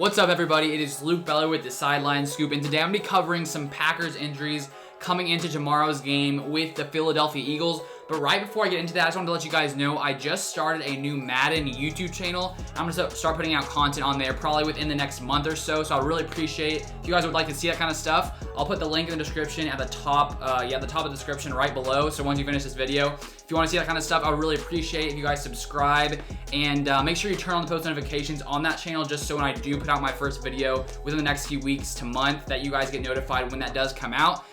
What's up, everybody? It is Luke Beller with the Sideline Scoop, and today I'm going to be covering some Packers injuries coming into tomorrow's game with the Philadelphia Eagles. But right before I get into that, I just wanted to let you guys know I just started a new Madden YouTube channel. I'm going to start putting out content on there probably within the next month or so. So I really appreciate if you guys would like to see that kind of stuff. I'll put the link in the description at the top, at the top of the description right below. So once you finish this video, if you want to see that kind of stuff, I would really appreciate if you guys subscribe and make sure you turn on the post notifications on that channel, just so when I do put out my first video within the next few weeks to month, that you guys get notified when that does come out.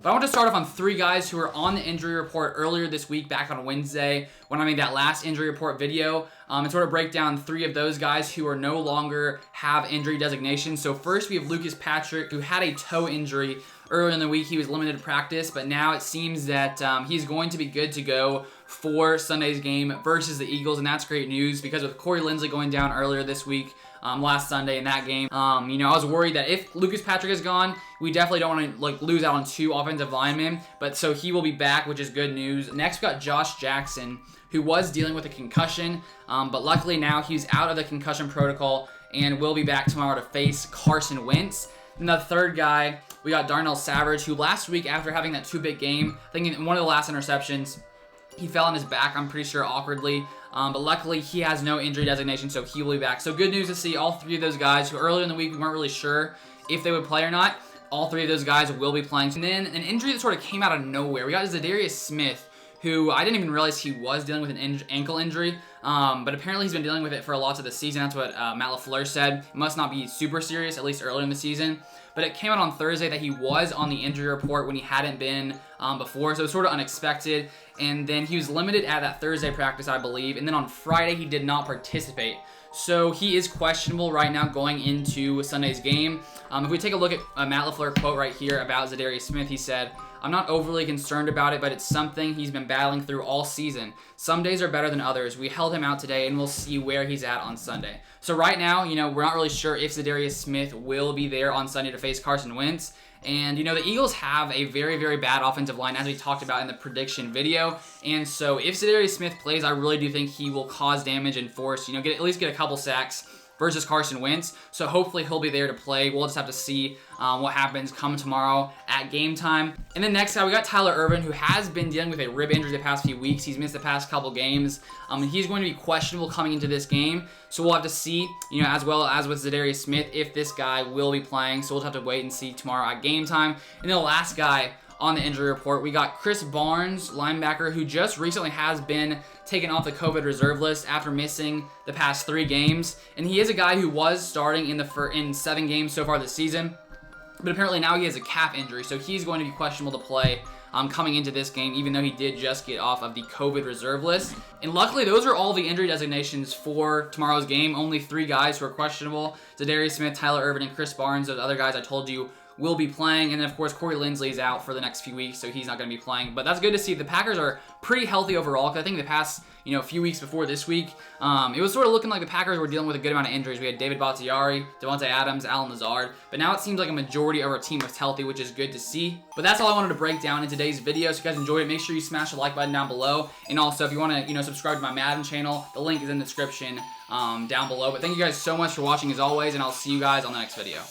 But I want to start off on three guys who were on the injury report earlier this week, back on Wednesday, when I made that last injury report video, and sort of break down three of those guys who are no longer have injury designation. So first we have Lucas Patrick, who had a toe injury earlier in the week. He was limited to practice, but now it seems that he's going to be good to go for Sunday's game versus the Eagles, and that's great news because with Corey Linsley going down earlier this week, last Sunday in that game, you know, I was worried that if Lucas Patrick is gone, we definitely don't want to lose out on two offensive linemen, but so he will be back, which is good news. Next, we got Josh Jackson, who was dealing with a concussion, but luckily now he's out of the concussion protocol and will be back tomorrow to face Carson Wentz. And the third guy, we got Darnell, who last week, after having that two-bit game, I think in one of the last interceptions, he fell on his back, I'm pretty sure awkwardly, but luckily he has no injury designation, so he will be back. So good news to see all three of those guys who earlier in the week we weren't really sure if they would play or not. All three of those guys will be playing. And then an injury that sort of came out of nowhere. We got Za'Darius Smith, who I didn't even realize he was dealing with an ankle injury, but apparently he's been dealing with it for lots of the season. That's what Matt LaFleur said. It must not be super serious, at least early in the season. But it came out on Thursday that he was on the injury report when he hadn't been before, so it was sort of unexpected. And then he was limited at that Thursday practice, I believe. And then on Friday, he did not participate. So he is questionable right now going into Sunday's game. If we take a look at a Matt LaFleur quote right here about Za'Darius Smith, he said, "I'm not overly concerned about it, but it's something he's been battling through all season. Some days are better than others. We held him out today, and we'll see where he's at on Sunday." So right now, you know, we're not really sure if Za'Darius Smith will be there on Sunday to face Carson Wentz. And, you know, the Eagles have a very, very bad offensive line, as we talked about in the prediction video. And so if Za'Darius Smith plays, I really do think he will cause damage and force, you know, at least get a couple sacks versus Carson Wentz. So hopefully he'll be there to play. We'll just have to see what happens come tomorrow at game time. And then next guy, we got Tyler Ervin, who has been dealing with a rib injury the past few weeks. He's missed the past couple games. And he's going to be questionable coming into this game. So we'll have to see, you know, as well as with Za'Darius Smith, if this guy will be playing. So we'll have to wait and see tomorrow at game time. And then the last guy on the injury report, we got Chris Barnes, linebacker, who just recently has been taken off the COVID reserve list after missing the past 3 games. And he is a guy who was starting in 7 games so far this season, but apparently now he has a calf injury, so he's going to be questionable to play coming into this game, even though he did just get off of the COVID reserve list. And luckily, those are all the injury designations for tomorrow's game. Only 3 guys who are questionable: Za'Darius Smith, Tyler Ervin, and Chris Barnes. Those other guys I told you will be playing. And then, of course, Corey Linsley is out for the next few weeks, so he's not going to be playing. But that's good to see. The Packers are pretty healthy overall, because I think the past, you know, few weeks before this week, it was sort of looking like the Packers were dealing with a good amount of injuries. We had David Bakhtiari, Devontae Adams, Allen Lazard, but now it seems like a majority of our team was healthy, which is good to see. But that's all I wanted to break down in today's video. So if you guys enjoyed it, make sure you smash the like button down below. And also, if you want to, you know, subscribe to my Madden channel, the link is in the description down below. But thank you guys so much for watching as always, and I'll see you guys on the next video.